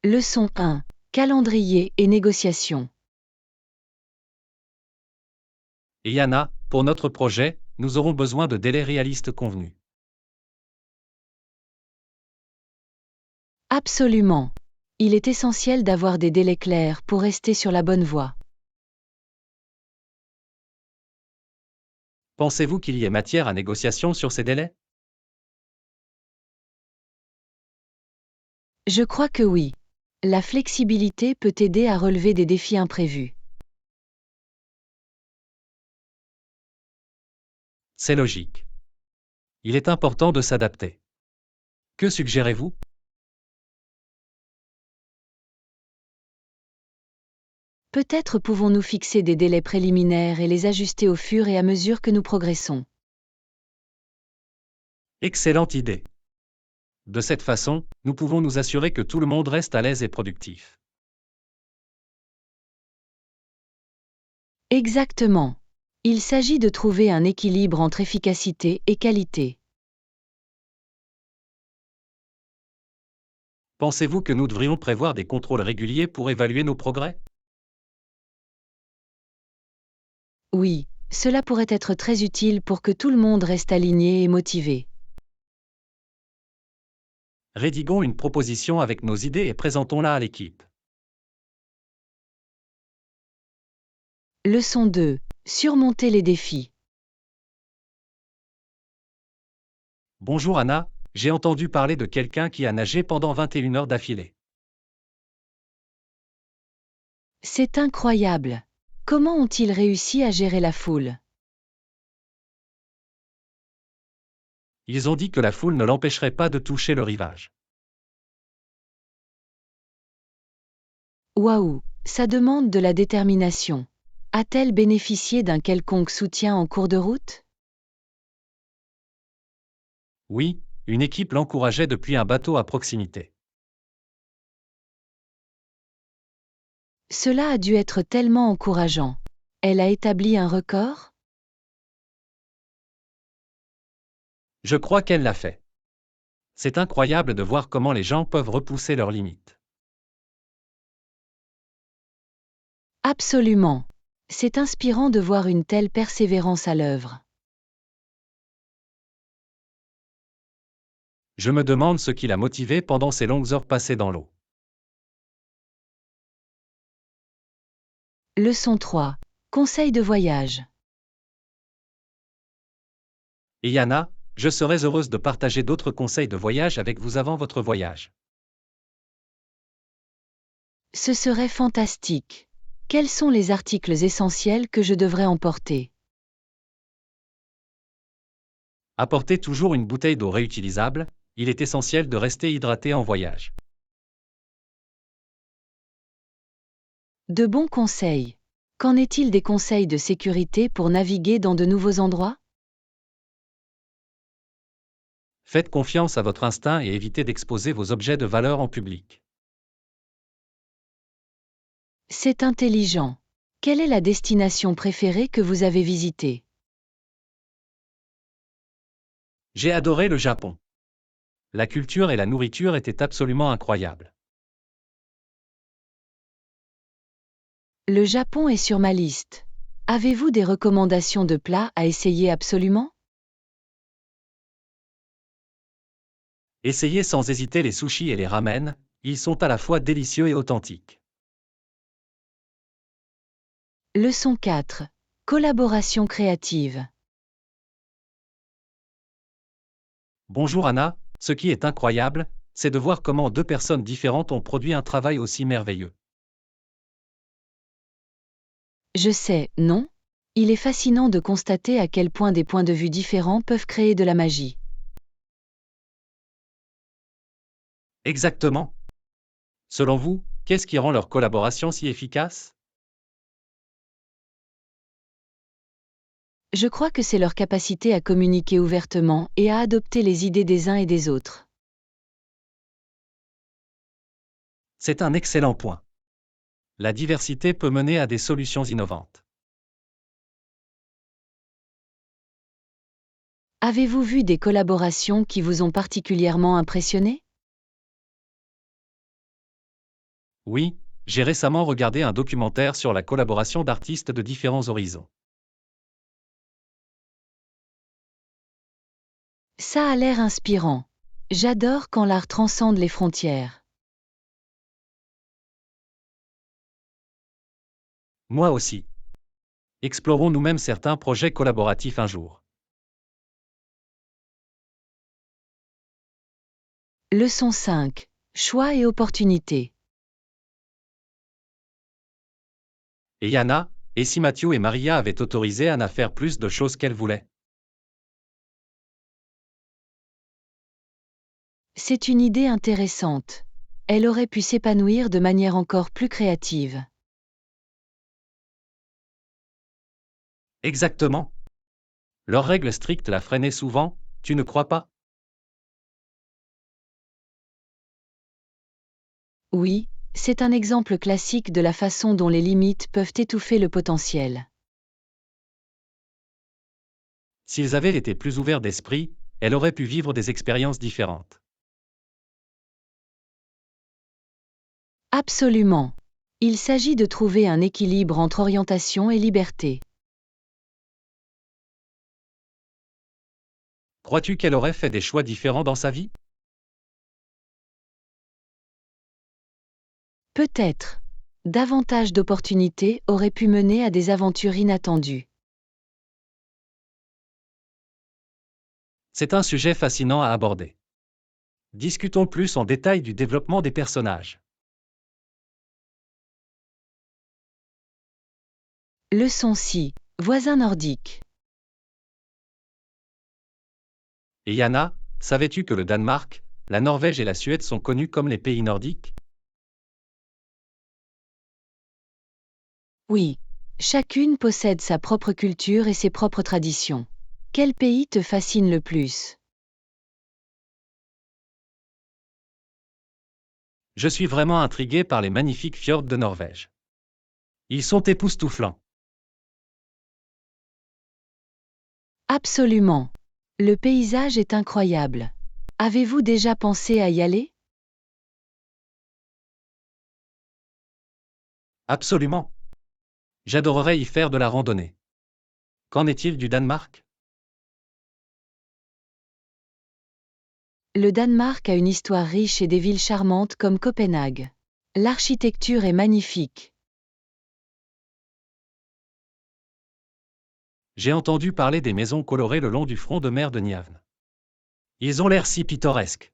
Leçon 1. Calendrier et négociation. Et Yana, pour notre projet, nous aurons besoin de délais réalistes convenus. Absolument. Il est essentiel d'avoir des délais clairs pour rester sur la bonne voie. Pensez-vous qu'il y ait matière à négociation sur ces délais? Je crois que oui. La flexibilité peut aider à relever des défis imprévus. C'est logique. Il est important de s'adapter. Que suggérez-vous? Peut-être pouvons-nous fixer des délais préliminaires et les ajuster au fur et à mesure que nous progressons. Excellente idée. De cette façon, nous pouvons nous assurer que tout le monde reste à l'aise et productif. Exactement. Il s'agit de trouver un équilibre entre efficacité et qualité. Pensez-vous que nous devrions prévoir des contrôles réguliers pour évaluer nos progrès? Oui, cela pourrait être très utile pour que tout le monde reste aligné et motivé. Rédigons une proposition avec nos idées et présentons-la à l'équipe. Leçon 2. Surmonter les défis. Bonjour Anna, j'ai entendu parler de quelqu'un qui a nagé pendant 21 heures d'affilée. C'est incroyable. Comment ont-ils réussi à gérer la foule? Ils ont dit que la foule ne l'empêcherait pas de toucher le rivage. Waouh, ça demande de la détermination. A-t-elle bénéficié d'un quelconque soutien en cours de route? Oui, une équipe l'encourageait depuis un bateau à proximité. Cela a dû être tellement encourageant. Elle a établi un record? Je crois qu'elle l'a fait. C'est incroyable de voir comment les gens peuvent repousser leurs limites. Absolument. C'est inspirant de voir une telle persévérance à l'œuvre. Je me demande ce qui l'a motivé pendant ces longues heures passées dans l'eau. Leçon 3. Conseil de voyage. Et Yana, je serais heureuse de partager d'autres conseils de voyage avec vous avant votre voyage. Ce serait fantastique. Quels sont les articles essentiels que je devrais emporter? Apportez toujours une bouteille d'eau réutilisable, il est essentiel de rester hydraté en voyage. De bons conseils. Qu'en est-il des conseils de sécurité pour naviguer dans de nouveaux endroits? Faites confiance à votre instinct et évitez d'exposer vos objets de valeur en public. C'est intelligent. Quelle est la destination préférée que vous avez visitée? J'ai adoré le Japon. La culture et la nourriture étaient absolument incroyables. Le Japon est sur ma liste. Avez-vous des recommandations de plats à essayer absolument? Essayez sans hésiter les sushis et les ramen, ils sont à la fois délicieux et authentiques. Leçon 4. Collaboration créative. Bonjour Anna, ce qui est incroyable, c'est de voir comment deux personnes différentes ont produit un travail aussi merveilleux. Je sais, non? Il est fascinant de constater à quel point des points de vue différents peuvent créer de la magie. Exactement. Selon vous, qu'est-ce qui rend leur collaboration si efficace? Je crois que c'est leur capacité à communiquer ouvertement et à adopter les idées des uns et des autres. C'est un excellent point. La diversité peut mener à des solutions innovantes. Avez-vous vu des collaborations qui vous ont particulièrement impressionné? Oui, j'ai récemment regardé un documentaire sur la collaboration d'artistes de différents horizons. Ça a l'air inspirant. J'adore quand l'art transcende les frontières. Moi aussi. Explorons nous-mêmes certains projets collaboratifs un jour. Leçon 5. Choix et opportunités. Et Yana, et si Mathieu et Maria avaient autorisé Anne à faire plus de choses qu'elle voulait? C'est une idée intéressante. Elle aurait pu s'épanouir de manière encore plus créative. Exactement. Leurs règles strictes la freinaient souvent, tu ne crois pas? Oui, c'est un exemple classique de la façon dont les limites peuvent étouffer le potentiel. S'ils avaient été plus ouverts d'esprit, elle aurait pu vivre des expériences différentes. Absolument. Il s'agit de trouver un équilibre entre orientation et liberté. Crois-tu qu'elle aurait fait des choix différents dans sa vie? Peut-être. Davantage d'opportunités auraient pu mener à des aventures inattendues. C'est un sujet fascinant à aborder. Discutons plus en détail du développement des personnages. Leçon 6. Voisins nordiques. Et Yana, savais-tu que le Danemark, la Norvège et la Suède sont connus comme les pays nordiques? Oui. Chacune possède sa propre culture et ses propres traditions. Quel pays te fascine le plus? Je suis vraiment intrigué par les magnifiques fjords de Norvège. Ils sont époustouflants. Absolument. Le paysage est incroyable. Avez-vous déjà pensé à y aller? Absolument. J'adorerais y faire de la randonnée. Qu'en est-il du Danemark? Le Danemark a une histoire riche et des villes charmantes comme Copenhague. L'architecture est magnifique. J'ai entendu parler des maisons colorées le long du front de mer de Niavne. Ils ont l'air si pittoresques.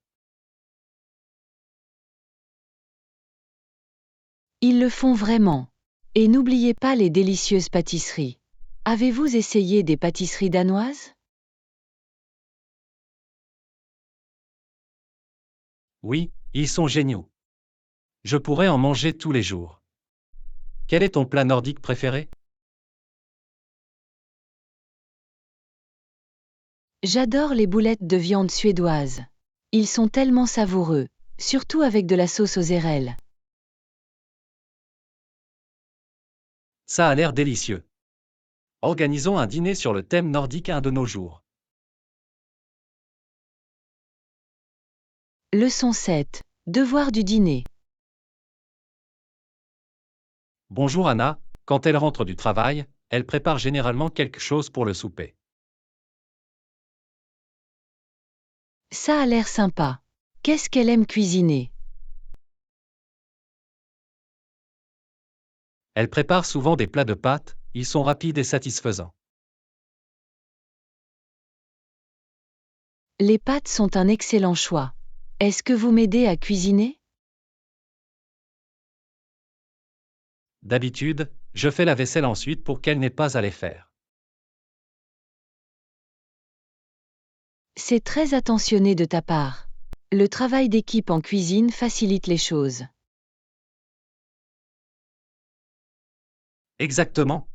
Ils le font vraiment. Et n'oubliez pas les délicieuses pâtisseries. Avez-vous essayé des pâtisseries danoises? Oui, ils sont géniaux. Je pourrais en manger tous les jours. Quel est ton plat nordique préféré? J'adore les boulettes de viande suédoises. Ils sont tellement savoureux, surtout avec de la sauce aux érelles. Ça a l'air délicieux. Organisons un dîner sur le thème nordique un de nos jours. Leçon 7. Devoir du dîner. Bonjour Anna, quand elle rentre du travail, elle prépare généralement quelque chose pour le souper. Ça a l'air sympa. Qu'est-ce qu'elle aime cuisiner? Elle prépare souvent des plats de pâtes, ils sont rapides et satisfaisants. Les pâtes sont un excellent choix. Est-ce que vous m'aidez à cuisiner? D'habitude, je fais la vaisselle ensuite pour qu'elle n'ait pas à les faire. C'est très attentionné de ta part. Le travail d'équipe en cuisine facilite les choses. Exactement.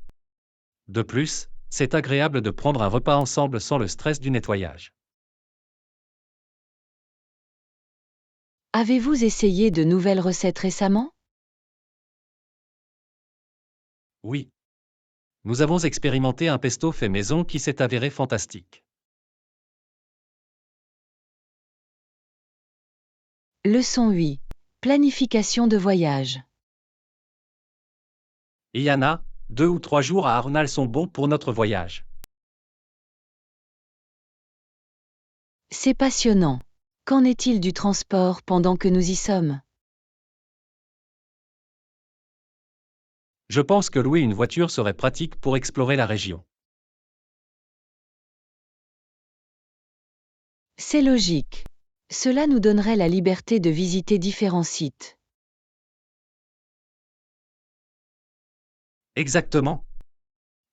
De plus, c'est agréable de prendre un repas ensemble sans le stress du nettoyage. Avez-vous essayé de nouvelles recettes récemment? Oui. Nous avons expérimenté un pesto fait maison qui s'est avéré fantastique. Leçon 8. Planification de voyage. Et Anna, 2 ou 3 jours à Arnal sont bons pour notre voyage. C'est passionnant. Qu'en est-il du transport pendant que nous y sommes? Je pense que louer une voiture serait pratique pour explorer la région. C'est logique. Cela nous donnerait la liberté de visiter différents sites. Exactement.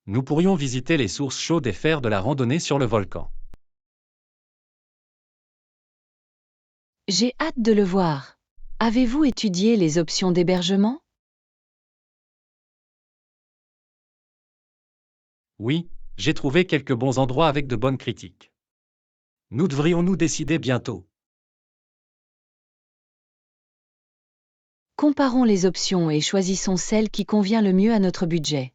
Nous pourrions visiter les sources chaudes et faire de la randonnée sur le volcan. J'ai hâte de le voir. Avez-vous étudié les options d'hébergement? Oui, j'ai trouvé quelques bons endroits avec de bonnes critiques. Nous devrions nous décider bientôt. Comparons les options et choisissons celle qui convient le mieux à notre budget.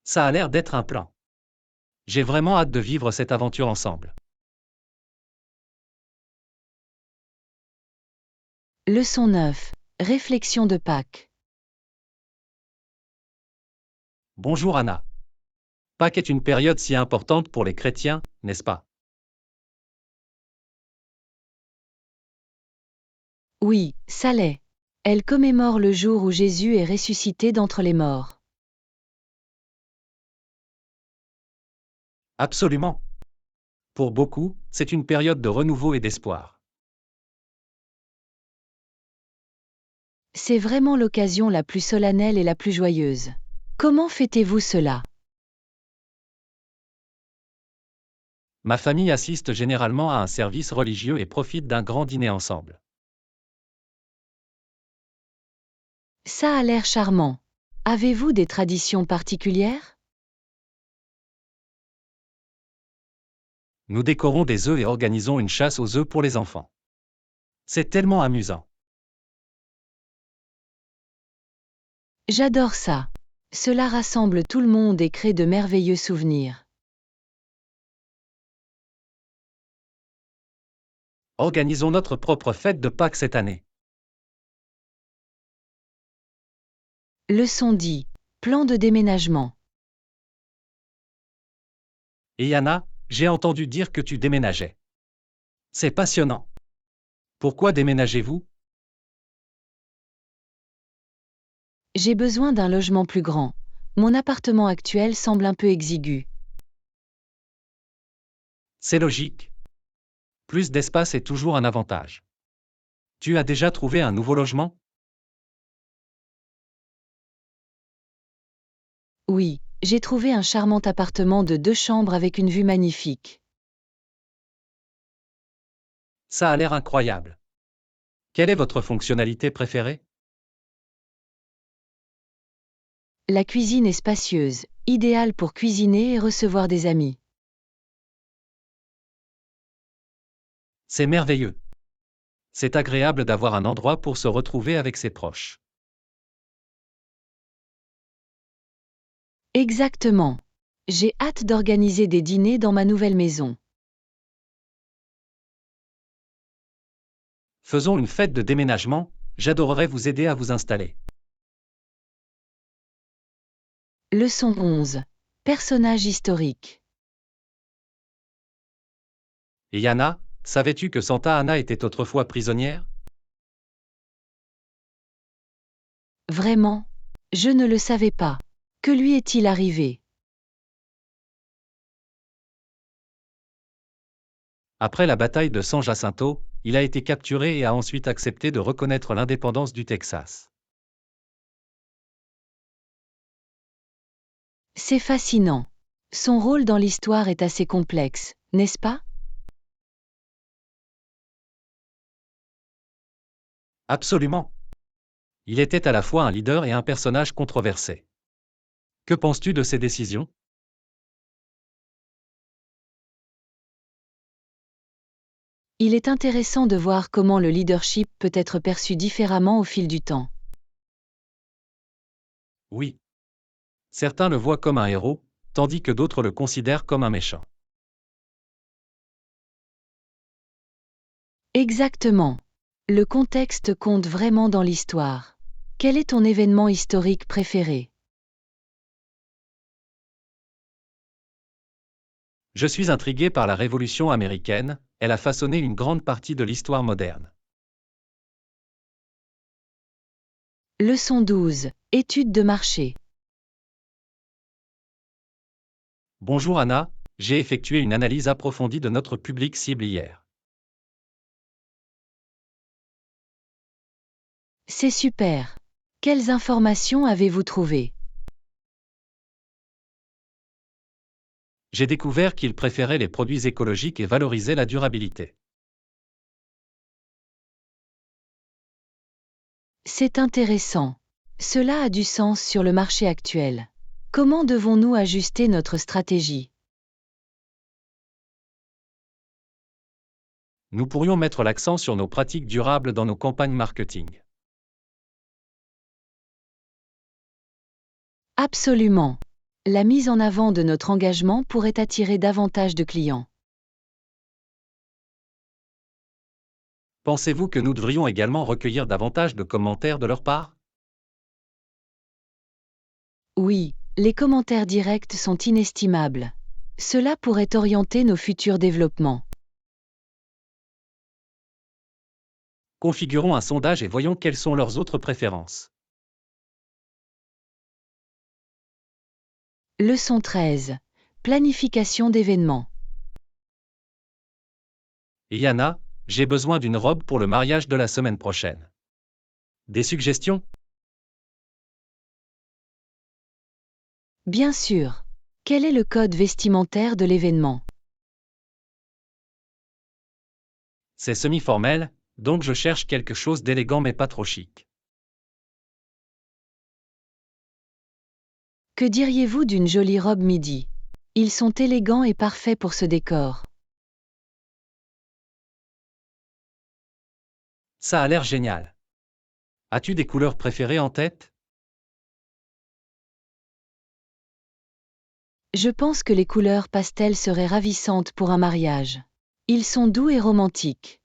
Ça a l'air d'être un plan. J'ai vraiment hâte de vivre cette aventure ensemble. Leçon 9. Réflexion de Pâques. Bonjour Anna. Pâques est une période si importante pour les chrétiens, n'est-ce pas? Oui, ça l'est. Elle commémore le jour où Jésus est ressuscité d'entre les morts. Absolument. Pour beaucoup, c'est une période de renouveau et d'espoir. C'est vraiment l'occasion la plus solennelle et la plus joyeuse. Comment fêtez-vous cela? Ma famille assiste généralement à un service religieux et profite d'un grand dîner ensemble. Ça a l'air charmant. Avez-vous des traditions particulières? Nous décorons des œufs et organisons une chasse aux œufs pour les enfants. C'est tellement amusant. J'adore ça. Cela rassemble tout le monde et crée de merveilleux souvenirs. Organisons notre propre fête de Pâques cette année. Leçon 10. Plan de déménagement. Et Anna, j'ai entendu dire que tu déménageais. C'est passionnant. Pourquoi déménagez-vous? J'ai besoin d'un logement plus grand. Mon appartement actuel semble un peu exigu. C'est logique. Plus d'espace est toujours un avantage. Tu as déjà trouvé un nouveau logement? Oui, j'ai trouvé un charmant appartement de 2 chambres avec une vue magnifique. Ça a l'air incroyable. Quelle est votre fonctionnalité préférée? La cuisine est spacieuse, idéale pour cuisiner et recevoir des amis. C'est merveilleux. C'est agréable d'avoir un endroit pour se retrouver avec ses proches. Exactement. J'ai hâte d'organiser des dîners dans ma nouvelle maison. Faisons une fête de déménagement, j'adorerais vous aider à vous installer. Leçon 11. Personnage historique. Et Yana, savais-tu que Santa Anna était autrefois prisonnière? Vraiment? Je ne le savais pas. Que lui est-il arrivé? Après la bataille de San Jacinto, il a été capturé et a ensuite accepté de reconnaître l'indépendance du Texas. C'est fascinant. Son rôle dans l'histoire est assez complexe, n'est-ce pas? Absolument. Il était à la fois un leader et un personnage controversé. Que penses-tu de ses décisions? Il est intéressant de voir comment le leadership peut être perçu différemment au fil du temps. Oui. Certains le voient comme un héros, tandis que d'autres le considèrent comme un méchant. Exactement. Le contexte compte vraiment dans l'histoire. Quel est ton événement historique préféré? Je suis intrigué par la Révolution américaine, elle a façonné une grande partie de l'histoire moderne. Leçon 12. Étude de marché. Bonjour Anna, j'ai effectué une analyse approfondie de notre public cible hier. C'est super. Quelles informations avez-vous trouvées? J'ai découvert qu'ils préféraient les produits écologiques et valorisaient la durabilité. C'est intéressant. Cela a du sens sur le marché actuel. Comment devons-nous ajuster notre stratégie? Nous pourrions mettre l'accent sur nos pratiques durables dans nos campagnes marketing. Absolument. La mise en avant de notre engagement pourrait attirer davantage de clients. Pensez-vous que nous devrions également recueillir davantage de commentaires de leur part? Oui, les commentaires directs sont inestimables. Cela pourrait orienter nos futurs développements. Configurons un sondage et voyons quelles sont leurs autres préférences. Leçon 13. Planification d'événements. Et Yana, j'ai besoin d'une robe pour le mariage de la semaine prochaine. Des suggestions? Bien sûr. Quel est le code vestimentaire de l'événement? C'est semi-formel, donc je cherche quelque chose d'élégant mais pas trop chic. Que diriez-vous d'une jolie robe midi? Ils sont élégants et parfaits pour ce décor. Ça a l'air génial. As-tu des couleurs préférées en tête? Je pense que les couleurs pastel seraient ravissantes pour un mariage. Ils sont doux et romantiques.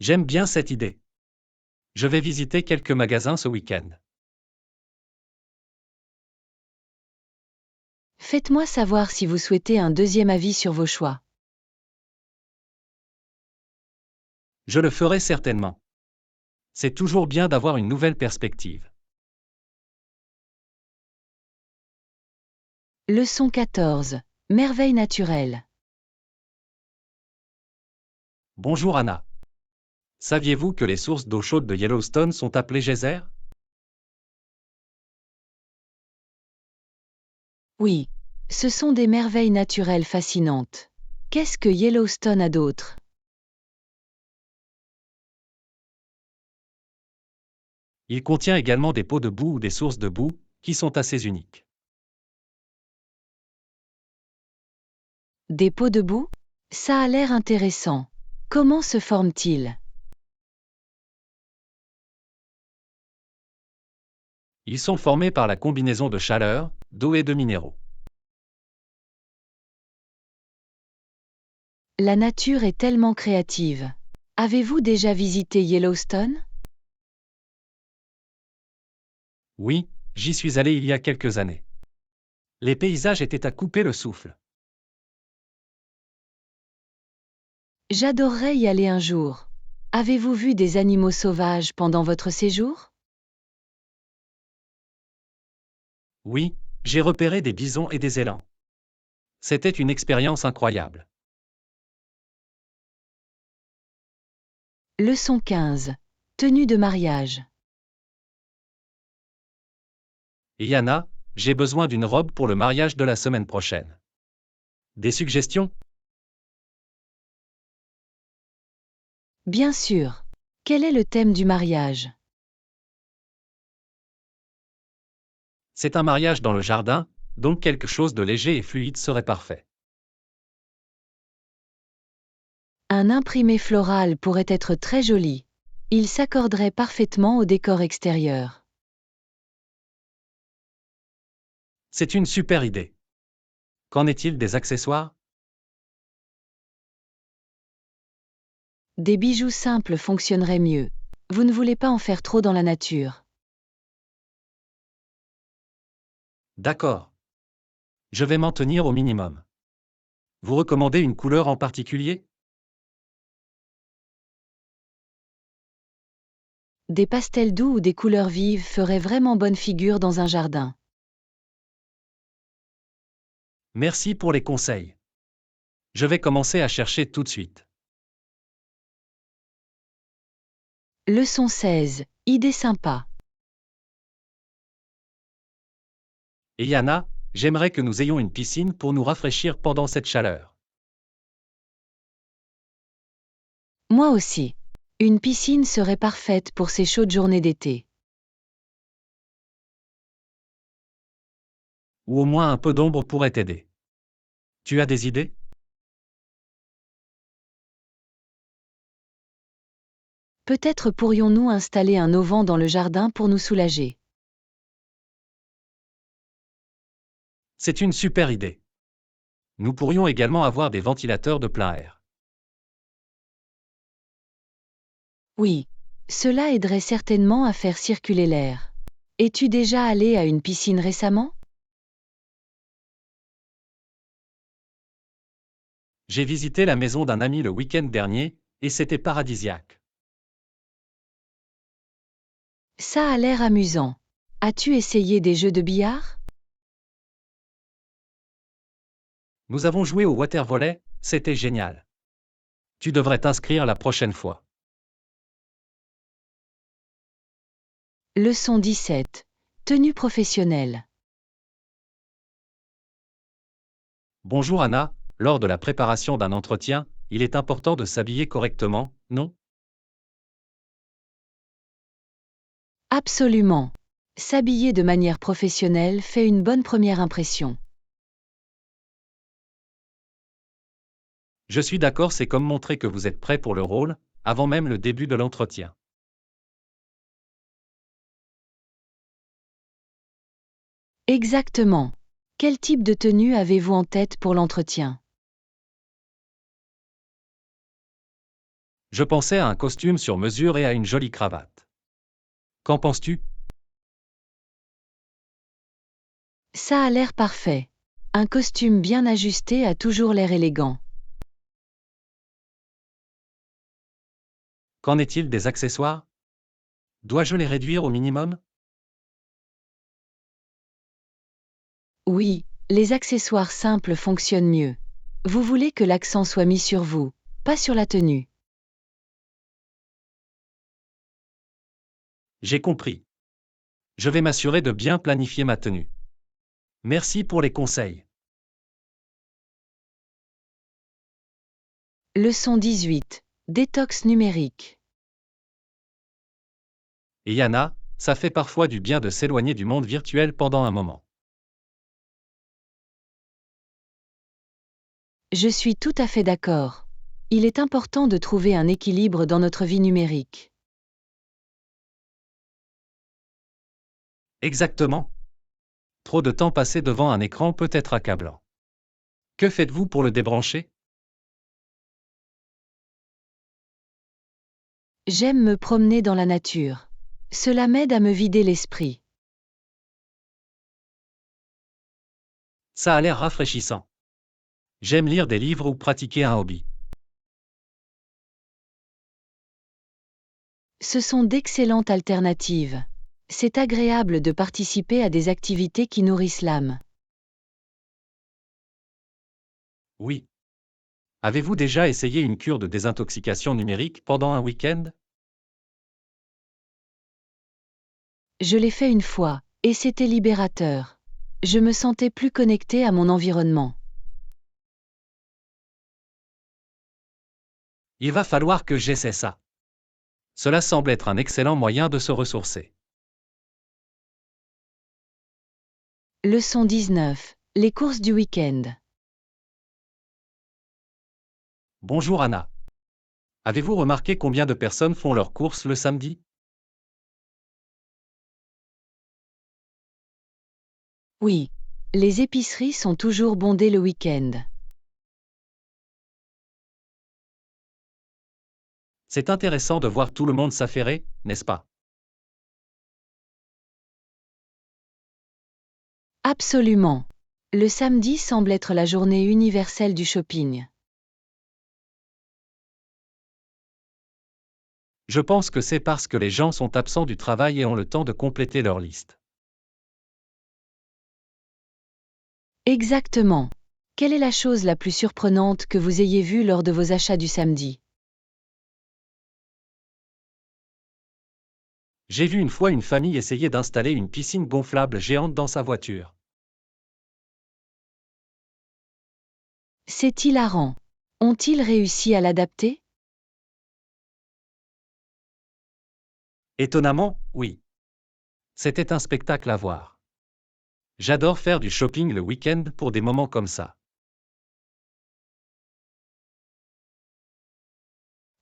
J'aime bien cette idée. Je vais visiter quelques magasins ce week-end. Faites-moi savoir si vous souhaitez un deuxième avis sur vos choix. Je le ferai certainement. C'est toujours bien d'avoir une nouvelle perspective. Leçon 14. Merveille naturelle. Bonjour Anna. Saviez-vous que les sources d'eau chaude de Yellowstone sont appelées geysers? Oui, ce sont des merveilles naturelles fascinantes. Qu'est-ce que Yellowstone a d'autre? Il contient également des pots de boue ou des sources de boue, qui sont assez uniques. Des pots de boue? Ça a l'air intéressant. Comment se forment-ils? Ils sont formés par la combinaison de chaleur, d'eau et de minéraux. La nature est tellement créative. Avez-vous déjà visité Yellowstone? Oui, j'y suis allé il y a quelques années. Les paysages étaient à couper le souffle. J'adorerais y aller un jour. Avez-vous vu des animaux sauvages pendant votre séjour? Oui, j'ai repéré des bisons et des élans. C'était une expérience incroyable. Leçon 15. Tenue de mariage. Et Yana, j'ai besoin d'une robe pour le mariage de la semaine prochaine. Des suggestions? Bien sûr. Quel est le thème du mariage? C'est un mariage dans le jardin, donc quelque chose de léger et fluide serait parfait. Un imprimé floral pourrait être très joli. Il s'accorderait parfaitement au décor extérieur. C'est une super idée. Qu'en est-il des accessoires? Des bijoux simples fonctionneraient mieux. Vous ne voulez pas en faire trop dans la nature. D'accord. Je vais m'en tenir au minimum. Vous recommandez une couleur en particulier? Des pastels doux ou des couleurs vives feraient vraiment bonne figure dans un jardin. Merci pour les conseils. Je vais commencer à chercher tout de suite. Leçon 16. Idée sympa. Et Yana, j'aimerais que nous ayons une piscine pour nous rafraîchir pendant cette chaleur. Moi aussi. Une piscine serait parfaite pour ces chaudes journées d'été. Ou au moins un peu d'ombre pourrait t'aider. Tu as des idées? Peut-être pourrions-nous installer un auvent dans le jardin pour nous soulager. C'est une super idée. Nous pourrions également avoir des ventilateurs de plein air. Oui. Cela aiderait certainement à faire circuler l'air. Es-tu déjà allé à une piscine récemment? J'ai visité la maison d'un ami le week-end dernier, et c'était paradisiaque. Ça a l'air amusant. As-tu essayé des jeux de billard? Nous avons joué au water volley, c'était génial. Tu devrais t'inscrire la prochaine fois. Leçon 17. Tenue professionnelle. Bonjour Anna, lors de la préparation d'un entretien, il est important de s'habiller correctement, non? Absolument. S'habiller de manière professionnelle fait une bonne première impression. Je suis d'accord, c'est comme montrer que vous êtes prêt pour le rôle, avant même le début de l'entretien. Exactement. Quel type de tenue avez-vous en tête pour l'entretien? Je pensais à un costume sur mesure et à une jolie cravate. Qu'en penses-tu? Ça a l'air parfait. Un costume bien ajusté a toujours l'air élégant. Qu'en est-il des accessoires? Dois-je les réduire au minimum? Oui, les accessoires simples fonctionnent mieux. Vous voulez que l'accent soit mis sur vous, pas sur la tenue. J'ai compris. Je vais m'assurer de bien planifier ma tenue. Merci pour les conseils. Leçon 18. Détox numérique. Et Yana, ça fait parfois du bien de s'éloigner du monde virtuel pendant un moment. Je suis tout à fait d'accord. Il est important de trouver un équilibre dans notre vie numérique. Exactement. Trop de temps passé devant un écran peut être accablant. Que faites-vous pour le débrancher? J'aime me promener dans la nature. Cela m'aide à me vider l'esprit. Ça a l'air rafraîchissant. J'aime lire des livres ou pratiquer un hobby. Ce sont d'excellentes alternatives. C'est agréable de participer à des activités qui nourrissent l'âme. Oui. Avez-vous déjà essayé une cure de désintoxication numérique pendant un week-end? Je l'ai fait une fois, et c'était libérateur. Je me sentais plus connecté à mon environnement. Il va falloir que j'essaie ça. Cela semble être un excellent moyen de se ressourcer. Leçon 19. Les courses du week-end. Bonjour Anna. Avez-vous remarqué combien de personnes font leurs courses le samedi? Oui. Les épiceries sont toujours bondées le week-end. C'est intéressant de voir tout le monde s'affairer, n'est-ce pas? Absolument. Le samedi semble être la journée universelle du shopping. Je pense que c'est parce que les gens sont absents du travail et ont le temps de compléter leur liste. Exactement. Quelle est la chose la plus surprenante que vous ayez vue lors de vos achats du samedi? J'ai vu une fois une famille essayer d'installer une piscine gonflable géante dans sa voiture. C'est hilarant. Ont-ils réussi à l'adapter? Étonnamment, oui. C'était un spectacle à voir. J'adore faire du shopping le week-end pour des moments comme ça.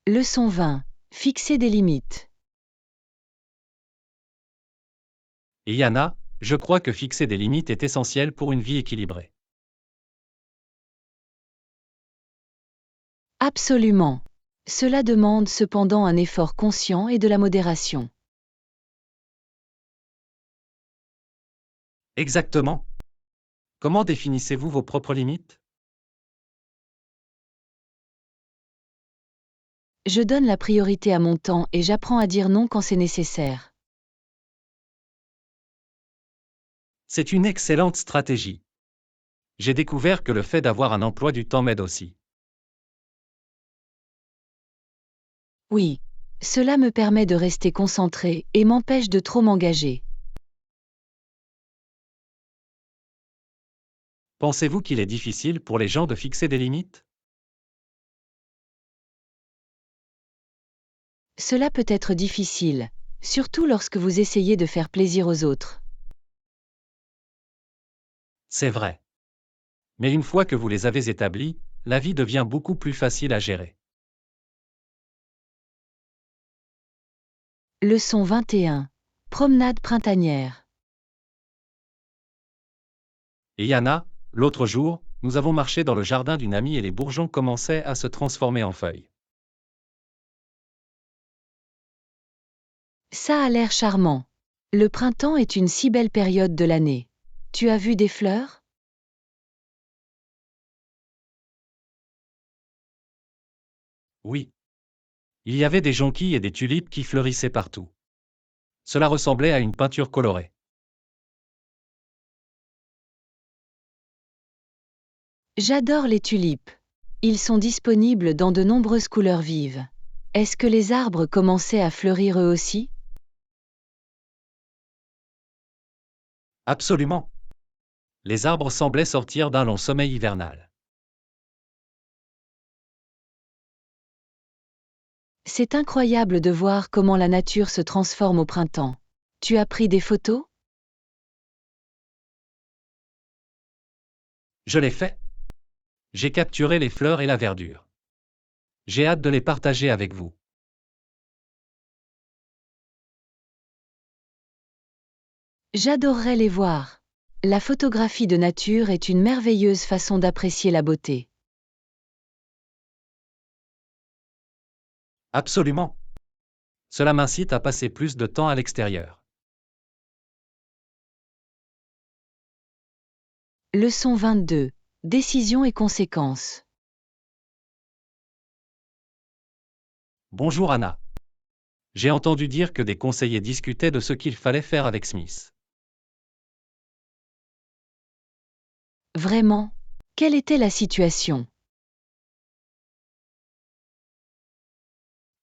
Leçon 20. Fixer des limites. Et Yana, je crois que fixer des limites est essentiel pour une vie équilibrée. Absolument. Cela demande cependant un effort conscient et de la modération. Exactement. Comment définissez-vous vos propres limites? Je donne la priorité à mon temps et j'apprends à dire non quand c'est nécessaire. C'est une excellente stratégie. J'ai découvert que le fait d'avoir un emploi du temps m'aide aussi. Oui. Cela me permet de rester concentré et m'empêche de trop m'engager. Pensez-vous qu'il est difficile pour les gens de fixer des limites? Cela peut être difficile, surtout lorsque vous essayez de faire plaisir aux autres. C'est vrai. Mais une fois que vous les avez établis, la vie devient beaucoup plus facile à gérer. Leçon 21. Promenade printanière. Et Yana, l'autre jour, nous avons marché dans le jardin d'une amie et les bourgeons commençaient à se transformer en feuilles. Ça a l'air charmant. Le printemps est une si belle période de l'année. Tu as vu des fleurs? Oui. Il y avait des jonquilles et des tulipes qui fleurissaient partout. Cela ressemblait à une peinture colorée. J'adore les tulipes. Ils sont disponibles dans de nombreuses couleurs vives. Est-ce que les arbres commençaient à fleurir eux aussi? Absolument. Les arbres semblaient sortir d'un long sommeil hivernal. C'est incroyable de voir comment la nature se transforme au printemps. Tu as pris des photos? Je l'ai fait. J'ai capturé les fleurs et la verdure. J'ai hâte de les partager avec vous. J'adorerais les voir. La photographie de nature est une merveilleuse façon d'apprécier la beauté. Absolument. Cela m'incite à passer plus de temps à l'extérieur. Leçon 22. Décisions et conséquences. Bonjour Anna. J'ai entendu dire que des conseillers discutaient de ce qu'il fallait faire avec Smith. Vraiment? Quelle était la situation?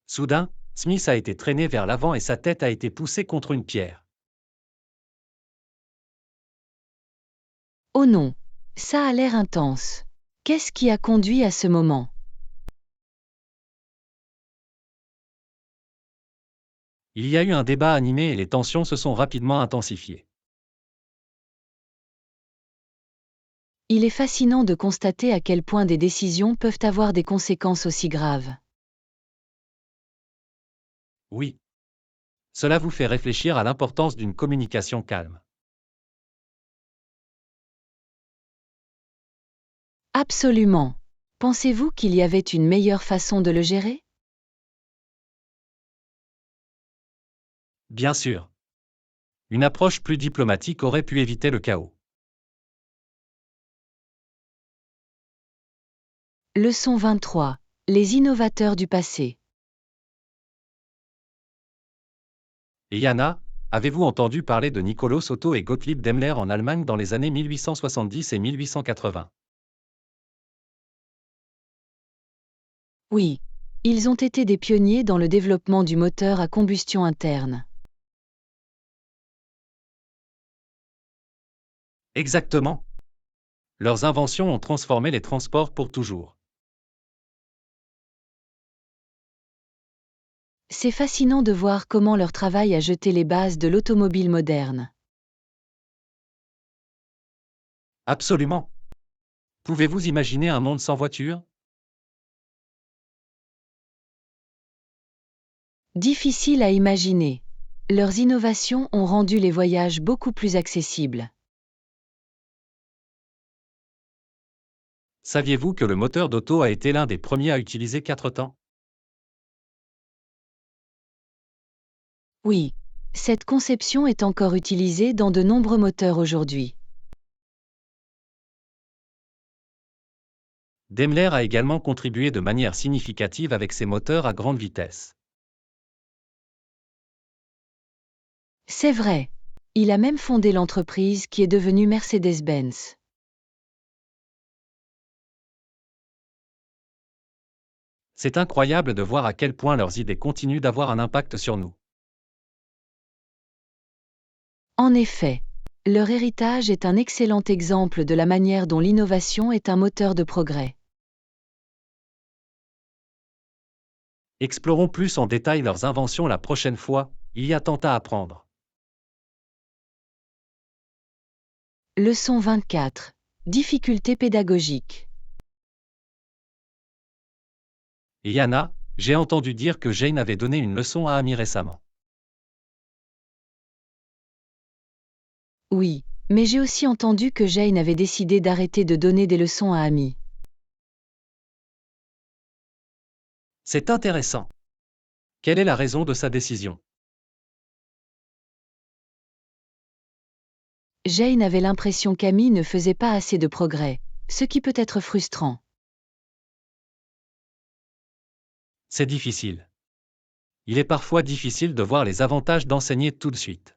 Soudain, Smith a été traîné vers l'avant et sa tête a été poussée contre une pierre. Oh non, ça a l'air intense. Qu'est-ce qui a conduit à ce moment? Il y a eu un débat animé et les tensions se sont rapidement intensifiées. Il est fascinant de constater à quel point des décisions peuvent avoir des conséquences aussi graves. Oui. Cela vous fait réfléchir à l'importance d'une communication calme. Absolument. Pensez-vous qu'il y avait une meilleure façon de le gérer? Bien sûr. Une approche plus diplomatique aurait pu éviter le chaos. Leçon 23. Les innovateurs du passé. Et Yana, avez-vous entendu parler de Nikolaus Otto et Gottlieb Daimler en Allemagne dans les années 1870 et 1880? Oui. Ils ont été des pionniers dans le développement du moteur à combustion interne. Exactement. Leurs inventions ont transformé les transports pour toujours. C'est fascinant de voir comment leur travail a jeté les bases de l'automobile moderne. Absolument. Pouvez-vous imaginer un monde sans voiture? Difficile à imaginer. Leurs innovations ont rendu les voyages beaucoup plus accessibles. Saviez-vous que le moteur d'auto a été l'un des premiers à utiliser 4 temps? Oui. Cette conception est encore utilisée dans de nombreux moteurs aujourd'hui. Daimler a également contribué de manière significative avec ses moteurs à grande vitesse. C'est vrai. Il a même fondé l'entreprise qui est devenue Mercedes-Benz. C'est incroyable de voir à quel point leurs idées continuent d'avoir un impact sur nous. En effet, leur héritage est un excellent exemple de la manière dont l'innovation est un moteur de progrès. Explorons plus en détail leurs inventions la prochaine fois, il y a tant à apprendre. Leçon 24. Difficultés pédagogiques. Et Yana, j'ai entendu dire que Jane avait donné une leçon à Amy récemment. Oui, mais j'ai aussi entendu que Jane avait décidé d'arrêter de donner des leçons à Amy. C'est intéressant. Quelle est la raison de sa décision? Jane avait l'impression qu'Amy ne faisait pas assez de progrès, ce qui peut être frustrant. C'est difficile. Il est parfois difficile de voir les avantages d'enseigner tout de suite.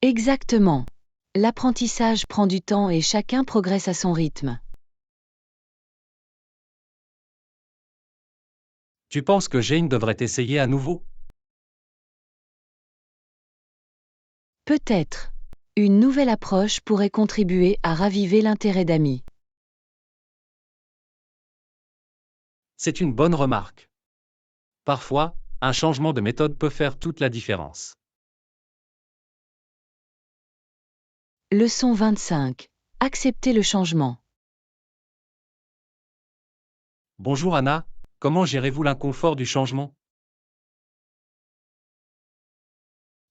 Exactement. L'apprentissage prend du temps et chacun progresse à son rythme. Tu penses que Jane devrait essayer à nouveau? Peut-être. Une nouvelle approche pourrait contribuer à raviver l'intérêt d'Amy. C'est une bonne remarque. Parfois, un changement de méthode peut faire toute la différence. Leçon 25. Accepter le changement. Bonjour Anna, comment gérez-vous l'inconfort du changement?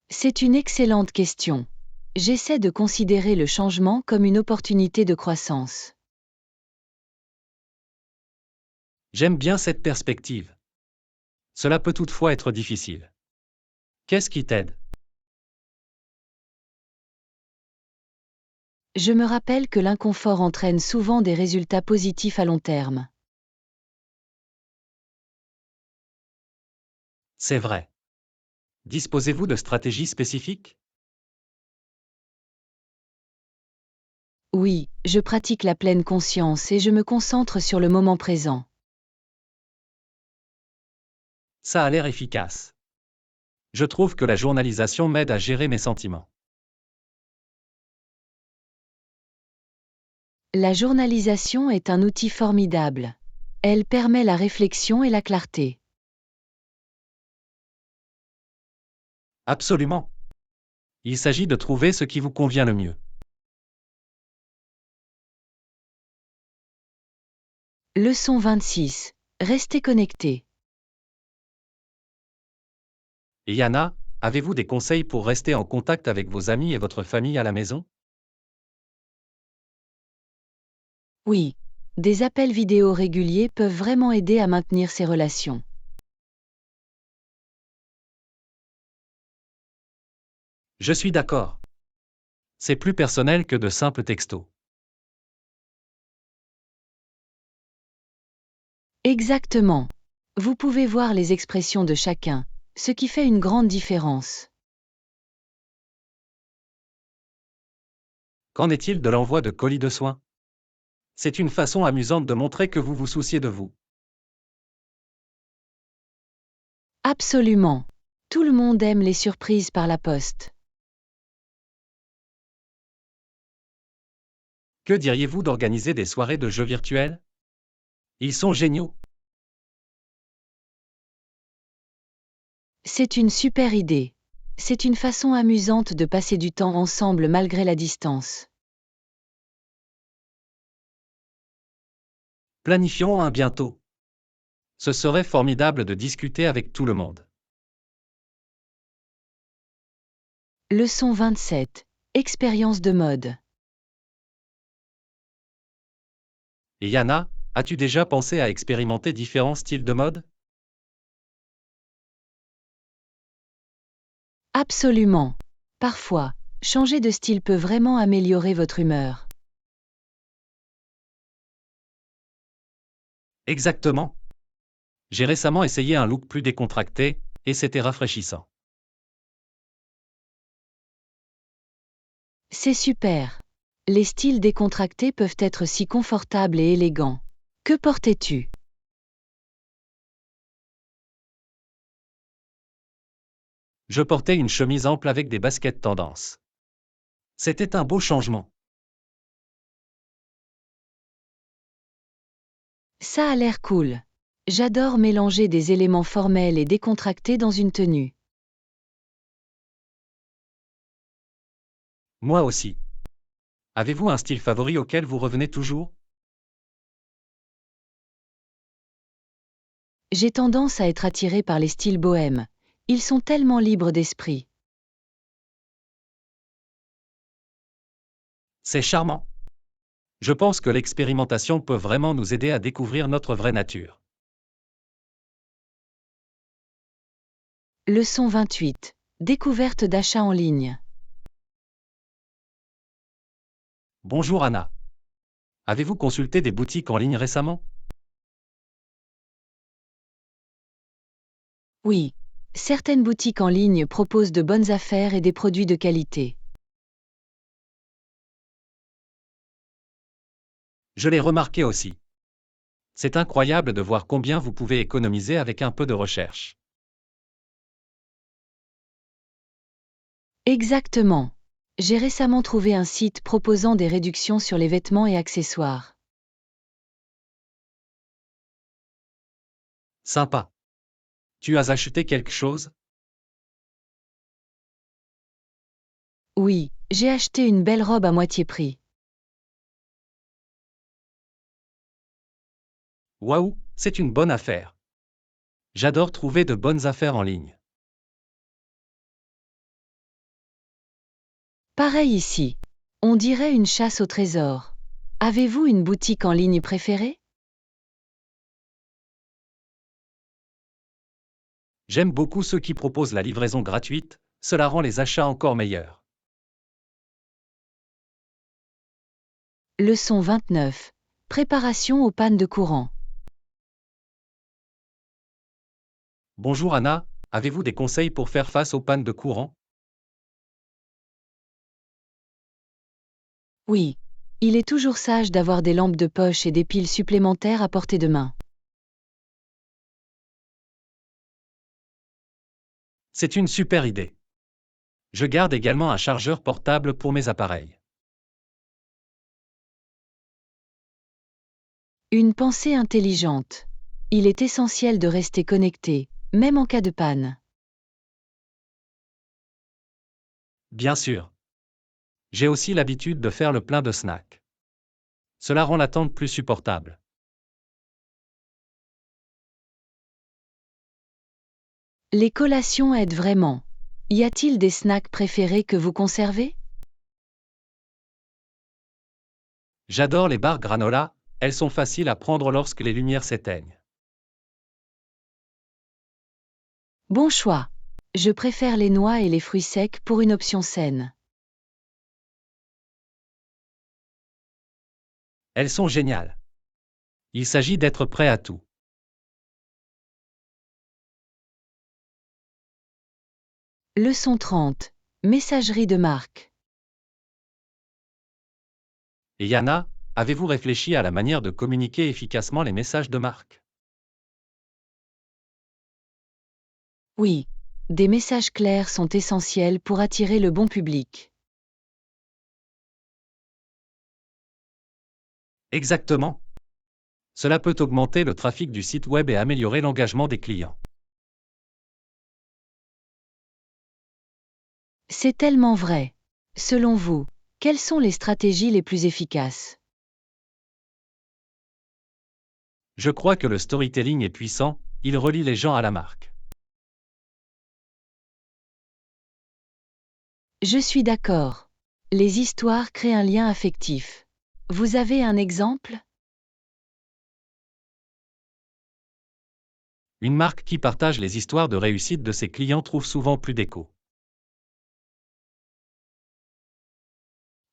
C'est une excellente question. J'essaie de considérer le changement comme une opportunité de croissance. J'aime bien cette perspective. Cela peut toutefois être difficile. Qu'est-ce qui t'aide? Je me rappelle que l'inconfort entraîne souvent des résultats positifs à long terme. C'est vrai. Disposez-vous de stratégies spécifiques? Oui, je pratique la pleine conscience et je me concentre sur le moment présent. Ça a l'air efficace. Je trouve que la journalisation m'aide à gérer mes sentiments. La journalisation est un outil formidable. Elle permet la réflexion et la clarté. Absolument. Il s'agit de trouver ce qui vous convient le mieux. Leçon 26. Restez connecté. Et Yana, avez-vous des conseils pour rester en contact avec vos amis et votre famille à la maison? Oui. Des appels vidéo réguliers peuvent vraiment aider à maintenir ces relations. Je suis d'accord. C'est plus personnel que de simples textos. Exactement. Vous pouvez voir les expressions de chacun, ce qui fait une grande différence. Qu'en est-il de l'envoi de colis de soins? C'est une façon amusante de montrer que vous vous souciez de vous. Absolument. Tout le monde aime les surprises par la poste. Que diriez-vous d'organiser des soirées de jeux virtuels? Ils sont géniaux. C'est une super idée. C'est une façon amusante de passer du temps ensemble malgré la distance. Planifions un bientôt. Ce serait formidable de discuter avec tout le monde. Leçon 27. Expérience de mode. Et Yana, as-tu déjà pensé à expérimenter différents styles de mode? Absolument. Parfois, changer de style peut vraiment améliorer votre humeur. Exactement. J'ai récemment essayé un look plus décontracté, et c'était rafraîchissant. C'est super. Les styles décontractés peuvent être si confortables et élégants. Que portais-tu? Je portais une chemise ample avec des baskets tendance. C'était un beau changement. Ça a l'air cool. J'adore mélanger des éléments formels et décontractés dans une tenue. Moi aussi. Avez-vous un style favori auquel vous revenez toujours? J'ai tendance à être attirée par les styles bohèmes. Ils sont tellement libres d'esprit. C'est charmant. Je pense que l'expérimentation peut vraiment nous aider à découvrir notre vraie nature. Leçon 28. Découverte d'achats en ligne. Bonjour Anna. Avez-vous consulté des boutiques en ligne récemment? Oui. Certaines boutiques en ligne proposent de bonnes affaires et des produits de qualité. Je l'ai remarqué aussi. C'est incroyable de voir combien vous pouvez économiser avec un peu de recherche. Exactement. J'ai récemment trouvé un site proposant des réductions sur les vêtements et accessoires. Sympa. Tu as acheté quelque chose? Oui, j'ai acheté une belle robe à moitié prix. Waouh, c'est une bonne affaire. J'adore trouver de bonnes affaires en ligne. Pareil ici. On dirait une chasse au trésor. Avez-vous une boutique en ligne préférée? J'aime beaucoup ceux qui proposent la livraison gratuite, cela rend les achats encore meilleurs. Leçon 29. Préparation aux pannes de courant. Bonjour Anna, avez-vous des conseils pour faire face aux pannes de courant? Oui. Il est toujours sage d'avoir des lampes de poche et des piles supplémentaires à portée de main. C'est une super idée. Je garde également un chargeur portable pour mes appareils. Une pensée intelligente. Il est essentiel de rester connecté, même en cas de panne. Bien sûr. J'ai aussi l'habitude de faire le plein de snacks. Cela rend l'attente plus supportable. Les collations aident vraiment. Y a-t-il des snacks préférés que vous conservez? J'adore les barres granola, elles sont faciles à prendre lorsque les lumières s'éteignent. Bon choix. Je préfère les noix et les fruits secs pour une option saine. Elles sont géniales. Il s'agit d'être prêt à tout. Leçon 30. Messagerie de marque. Et Yana, avez-vous réfléchi à la manière de communiquer efficacement les messages de marque? Oui. Des messages clairs sont essentiels pour attirer le bon public. Exactement. Cela peut augmenter le trafic du site web et améliorer l'engagement des clients. C'est tellement vrai. Selon vous, quelles sont les stratégies les plus efficaces? Je crois que le storytelling est puissant, il relie les gens à la marque. Je suis d'accord. Les histoires créent un lien affectif. Vous avez un exemple? Une marque qui partage les histoires de réussite de ses clients trouve souvent plus d'écho.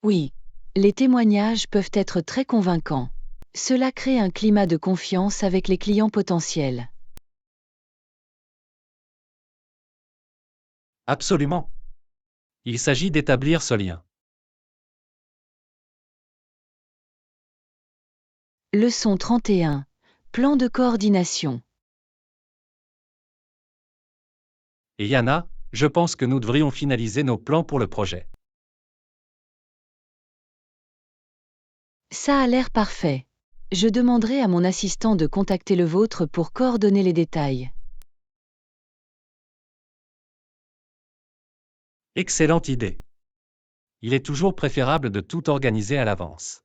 Oui. Les témoignages peuvent être très convaincants. Cela crée un climat de confiance avec les clients potentiels. Absolument. Il s'agit d'établir ce lien. Leçon 31. Plan de coordination. Et Yana, je pense que nous devrions finaliser nos plans pour le projet. Ça a l'air parfait. Je demanderai à mon assistant de contacter le vôtre pour coordonner les détails. Excellente idée. Il est toujours préférable de tout organiser à l'avance.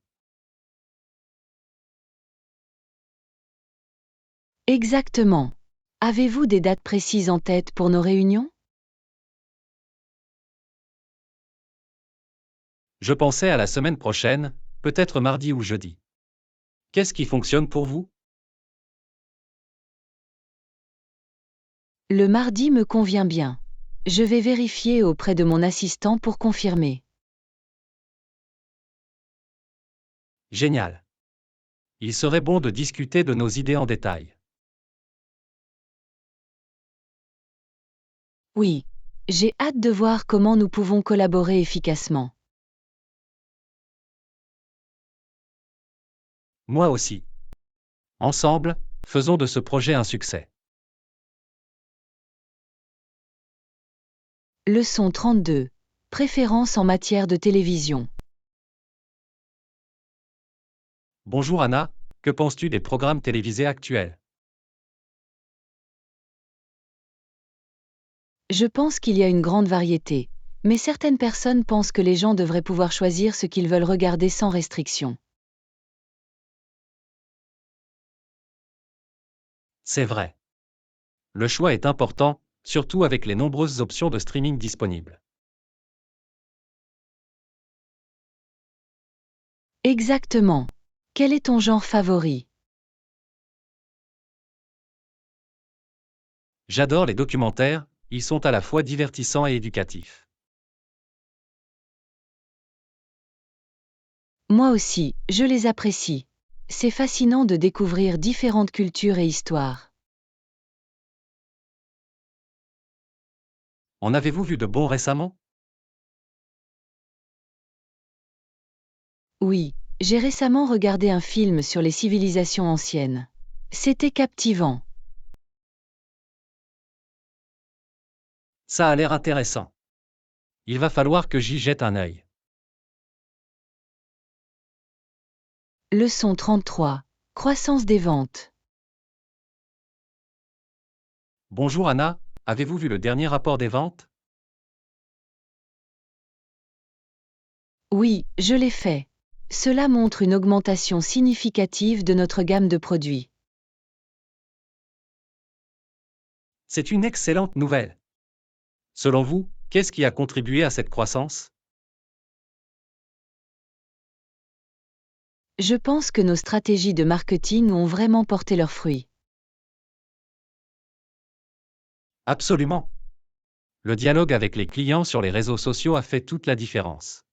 Exactement. Avez-vous des dates précises en tête pour nos réunions? Je pensais à la semaine prochaine, peut-être mardi ou jeudi. Qu'est-ce qui fonctionne pour vous? Le mardi me convient bien. Je vais vérifier auprès de mon assistant pour confirmer. Génial. Il serait bon de discuter de nos idées en détail. Oui. J'ai hâte de voir comment nous pouvons collaborer efficacement. Moi aussi. Ensemble, faisons de ce projet un succès. Leçon 32. Préférences en matière de télévision. Bonjour Anna, que penses-tu des programmes télévisés actuels? Je pense qu'il y a une grande variété, mais certaines personnes pensent que les gens devraient pouvoir choisir ce qu'ils veulent regarder sans restriction. C'est vrai. Le choix est important, surtout avec les nombreuses options de streaming disponibles. Exactement. Quel est ton genre favori? J'adore les documentaires, ils sont à la fois divertissants et éducatifs. Moi aussi, je les apprécie. C'est fascinant de découvrir différentes cultures et histoires. En avez-vous vu de bons récemment? Oui, j'ai récemment regardé un film sur les civilisations anciennes. C'était captivant. Ça a l'air intéressant. Il va falloir que j'y jette un œil. Leçon 33. Croissance des ventes. Bonjour Anna, avez-vous vu le dernier rapport des ventes? Oui, je l'ai fait. Cela montre une augmentation significative de notre gamme de produits. C'est une excellente nouvelle. Selon vous, qu'est-ce qui a contribué à cette croissance? Je pense que nos stratégies de marketing ont vraiment porté leurs fruits. Absolument. Le dialogue avec les clients sur les réseaux sociaux a fait toute la différence.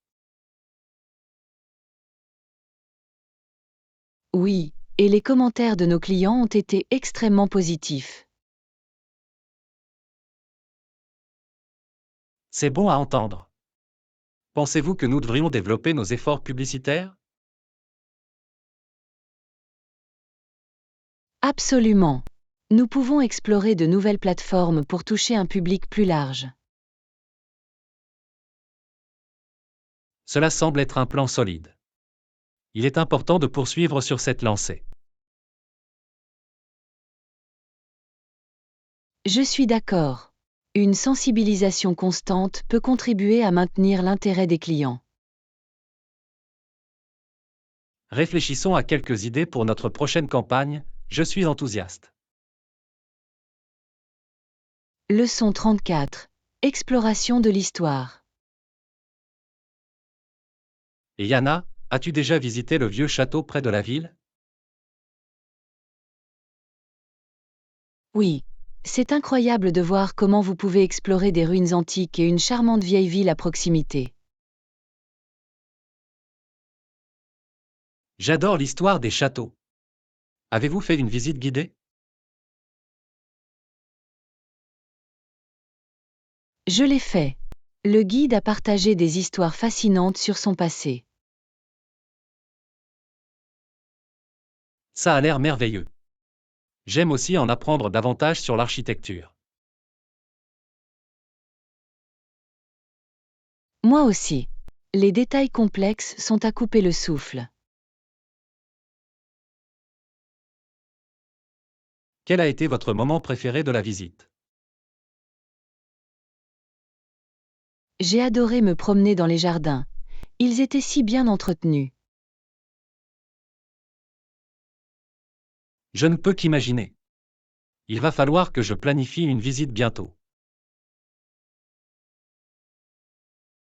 Oui, et les commentaires de nos clients ont été extrêmement positifs. C'est bon à entendre. Pensez-vous que nous devrions développer nos efforts publicitaires? Absolument. Nous pouvons explorer de nouvelles plateformes pour toucher un public plus large. Cela semble être un plan solide. Il est important de poursuivre sur cette lancée. Je suis d'accord. Une sensibilisation constante peut contribuer à maintenir l'intérêt des clients. Réfléchissons à quelques idées pour notre prochaine campagne, je suis enthousiaste. Leçon 34. Exploration de l'histoire. Et Yana, as-tu déjà visité le vieux château près de la ville? Oui. C'est incroyable de voir comment vous pouvez explorer des ruines antiques et une charmante vieille ville à proximité. J'adore l'histoire des châteaux. Avez-vous fait une visite guidée? Je l'ai fait. Le guide a partagé des histoires fascinantes sur son passé. Ça a l'air merveilleux. J'aime aussi en apprendre davantage sur l'architecture. Moi aussi. Les détails complexes sont à couper le souffle. Quel a été votre moment préféré de la visite? J'ai adoré me promener dans les jardins. Ils étaient si bien entretenus. Je ne peux qu'imaginer. Il va falloir que je planifie une visite bientôt.